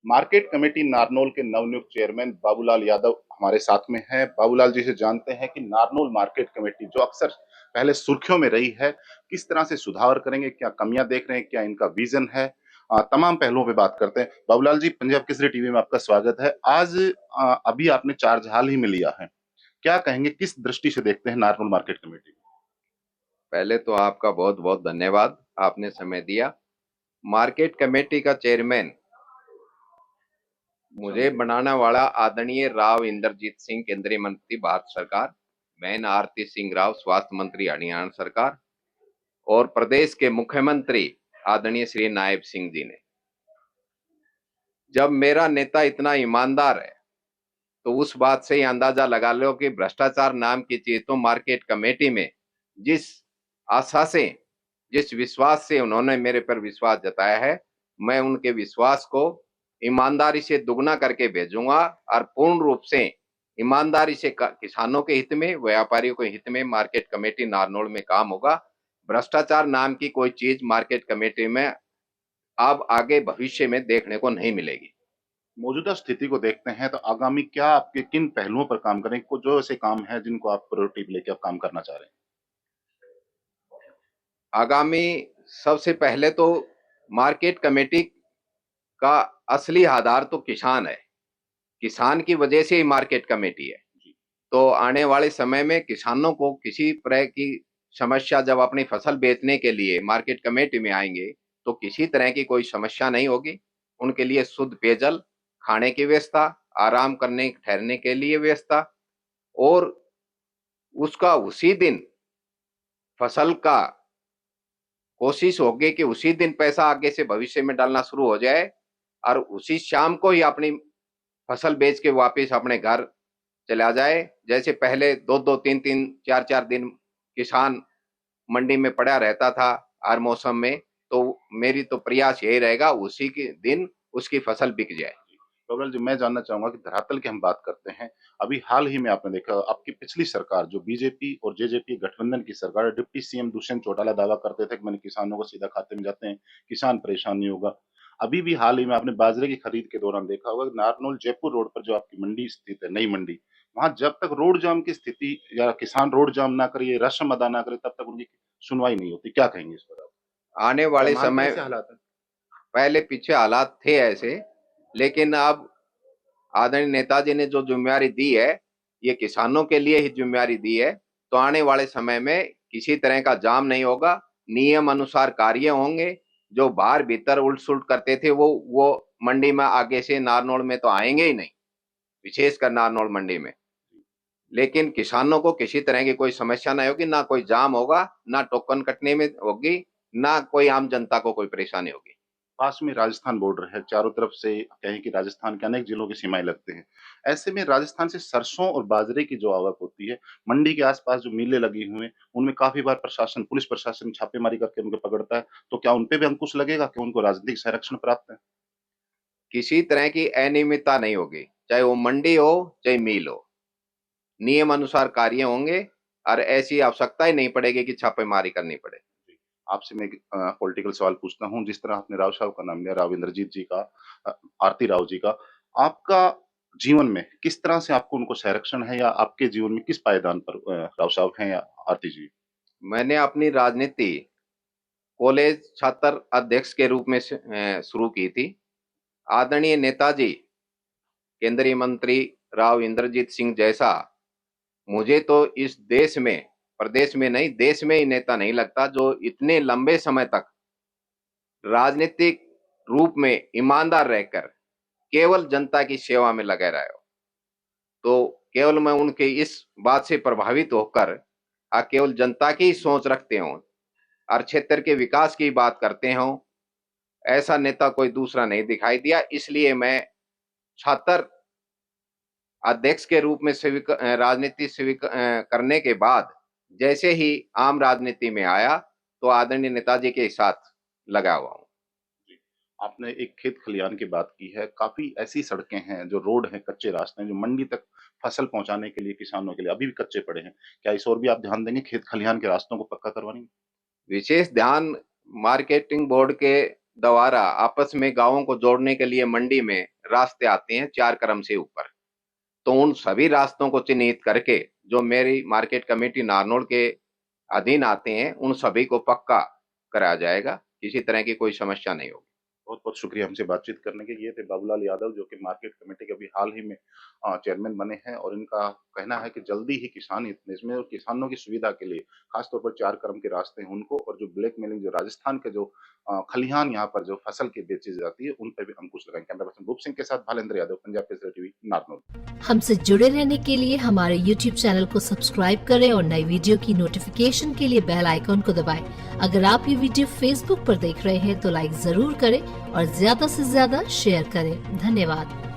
Market committee Narnaul के नवनियुक्त chairman Babulal Yadav हमारे साथ में हैं। बाबूलाल जी से जानते हैं कि नारनौल मार्केट कमेटी जो अक्सर पहले सुर्खियों में रही है, किस तरह से सुधार करेंगे, क्या कमियां देख रहे हैं, क्या इनका विजन है। तमाम पहलुओं पे बात करते हैं। बाबूलाल जी, पंजाब केसरी टीवी में आपका स्वागत है। आज अभी आपने चार्ज हाल ही में लिया है, क्या कहेंगे, किस दृष्टि से देखते हैं नारनौल मार्केट कमेटी? पहले तो आपका बहुत बहुत धन्यवाद, आपने समय दिया। मार्केट कमेटी का चेयरमैन मुझे बनाने वाला आदरणीय राव इंद्रजीत सिंह, केंद्रीय मंत्री भारत सरकार, बहन आरती सिंह राव, स्वास्थ्य मंत्री हरियाणा सरकार, और प्रदेश के मुख्यमंत्री आदरणीय श्री नायब सिंह जी ने। जब मेरा नेता इतना ईमानदार है तो उस बात से ही अंदाजा लगा लो कि भ्रष्टाचार नाम की चीज तो मार्केट कमेटी में जिस आशा से, जिस विश्वास से उन्होंने मेरे पर विश्वास जताया है, मैं उनके विश्वास को ईमानदारी से दुगना करके भेजूंगा और पूर्ण रूप से ईमानदारी से किसानों के हित में, व्यापारियों के हित में मार्केट कमेटी नारनौल में काम होगा। भ्रष्टाचार नाम की कोई चीज मार्केट कमेटी में अब आगे भविष्य में देखने को नहीं मिलेगी। मौजूदा स्थिति को देखते हैं तो आगामी क्या आपके किन पहलुओं पर काम करें, को जो ऐसे काम है जिनको आप प्रायोरिटी लेके आप काम करना चाह रहे हैं? आगामी सबसे पहले तो मार्केट कमेटी का असली आधार तो किसान है। किसान की वजह से ही मार्केट कमेटी है। तो आने वाले समय में किसानों को किसी तरह की समस्या, जब अपनी फसल बेचने के लिए मार्केट कमेटी में आएंगे तो किसी तरह की कोई समस्या नहीं होगी। उनके लिए शुद्ध पेयजल, खाने की व्यवस्था, आराम करने ठहरने के लिए व्यवस्था, और उसका उसी दिन फसल का कोशिश होगी कि उसी दिन पैसा आगे से भविष्य में डालना शुरू हो जाए और उसी शाम को ही अपनी फसल बेच के वापस अपने घर चला जाए। जैसे पहले दो दो तीन तीन चार चार दिन किसान मंडी में पड़ा रहता था हर मौसम में, तो मेरी तो प्रयास यही रहेगा उसी के दिन उसकी फसल बिक जाए। प्रबल जी, मैं जानना चाहूंगा कि धरातल की हम बात करते हैं। अभी हाल ही में आपने देखा, आपकी पिछली सरकार जो बीजेपी और जेजेपी गठबंधन की सरकार, डिप्टी सीएम दुष्यंत चौटाला दावा करते थे कि मैंने किसानों को सीधा खाते में जाते हैं, किसान परेशान नहीं होगा। अभी भी हाल ही में आपने बाजरे की खरीद के दौरान देखा होगा, नारनौल जयपुर रोड पर जो आपकी मंडी स्थित है, नई मंडी, वहां जब तक रोड जाम की स्थिति या किसान रोड जाम ना करे, रस्म अदा ना करे, तब तक उनकी सुनवाई नहीं होती। क्या कहेंगे इस पर आप? आने क्या वाले मानते हैं समय, ऐसे हालात है? पहले पीछे हालात थे ऐसे, लेकिन अब आदरणीय नेताजी ने जो जिम्मेवारी दी है, ये किसानों के लिए ही जिम्मेवारी दी है। तो आने वाले समय में किसी तरह का जाम नहीं होगा, नियम अनुसार कार्य होंगे। जो बाहर भीतर उल्ट सुल्ट करते थे वो मंडी में आगे से नारनौल में तो आएंगे ही नहीं, विशेषकर नारनौल मंडी में। लेकिन किसानों को किसी तरह की कोई समस्या नहीं होगी, ना कोई जाम होगा, ना टोकन कटने में होगी, ना कोई आम जनता को कोई परेशानी होगी। पास में राजस्थान बॉर्डर है, चारों तरफ से कहें कि राजस्थान के अनेक जिलों की सीमाएं लगते हैं। ऐसे में राजस्थान से सरसों और बाजरे की जो आवक होती है, मंडी के आसपास जो मिलें लगी हुई हैं, उनमें काफी बार प्रशासन, पुलिस प्रशासन छापेमारी करके उनको पकड़ता है। तो क्या उनपे भी अंकुश लगेगा कि उनको राजनीतिक संरक्षण प्राप्त है? किसी तरह की अनियमितता नहीं होगी, चाहे वो मंडी हो चाहे मिल हो, नियम अनुसार कार्य होंगे और ऐसी आवश्यकता ही नहीं पड़ेगी कि छापेमारी करनी पड़े। आपसे मैं पॉलिटिकल सवाल पूछता हूँ। जिस तरह आपने राव साहब का नाम लिया, राव इंद्रजीत जी का, आरती राव जी का, आपका जीवन में किस तरह से आपको उनको संरक्षण है, या आपके जीवन में किस पायदान पर राव साहब हैं या आरती जी? मैंने अपनी राजनीति कॉलेज छात्र अध्यक्ष के रूप में शुरू की थी। आदरणीय नेताजी केंद्रीय मंत्री राव इंद्रजीत सिंह जैसा मुझे तो इस देश में, प्रदेश में नहीं देश में ही नेता नहीं लगता जो इतने लंबे समय तक राजनीतिक रूप में ईमानदार रहकर केवल जनता की सेवा में लगे रहे हो। तो केवल मैं उनके इस बात से प्रभावित होकर केवल जनता की सोच रखते हो और क्षेत्र के विकास की बात करते हो, ऐसा नेता कोई दूसरा नहीं दिखाई दिया। इसलिए मैं छात्र अध्यक्ष के रूप में राजनीति करने के बाद जैसे ही आम राजनीति में आया तो आदरणीय नेताजी के साथ लगा हुआ हूँ। आपने एक खेत खलियान की बात की है। काफी ऐसी सड़कें हैं, जो रोड हैं, कच्चे रास्ते हैं, जो मंडी तक फसल पहुंचाने के लिए, किसानों के लिए अभी भी कच्चे पड़े हैं। क्या इस ओर भी आप ध्यान देंगे, खेत खलियान के रास्तों को पक्का करवाने में? विशेष ध्यान मार्केटिंग बोर्ड के द्वारा आपस में गांवों को जोड़ने के लिए मंडी में रास्ते आते हैं 4 क्रम से ऊपर, तो उन सभी रास्तों को चिन्हित करके जो मेरी मार्केट कमेटी नारनौल के अधीन आते हैं उन सभी को पक्का कराया जाएगा, किसी तरह की कोई समस्या नहीं होगी। बहुत बहुत शुक्रिया हमसे बातचीत करने के। ये थे बाबूलाल यादव जो कि मार्केट कमेटी के अभी हाल ही में चेयरमैन बने हैं और इनका कहना है कि जल्दी ही किसान हित में इसमें और किसानों की सुविधा के लिए खासतौर पर 4 क्रम के रास्ते हैं उनको और जो ब्लैक मेलिंग जो राजस्थान के जो खलिहान यहाँ पर जो फसल की बेची जाती है उन पर भी अंकुश लगाएं। कैमरा पर्सन रूप सिंह के साथ भालेंद्र यादव, पंजाब केसरी टीवी, नारनौल। हमसे जुड़े रहने के लिए हमारे YouTube चैनल को सब्सक्राइब करें और नई वीडियो की नोटिफिकेशन के लिए बेल आइकॉन को दबाएं। अगर आप ये वीडियो Facebook पर देख रहे हैं तो लाइक जरूर करें और ज्यादा से ज्यादा शेयर करें। धन्यवाद।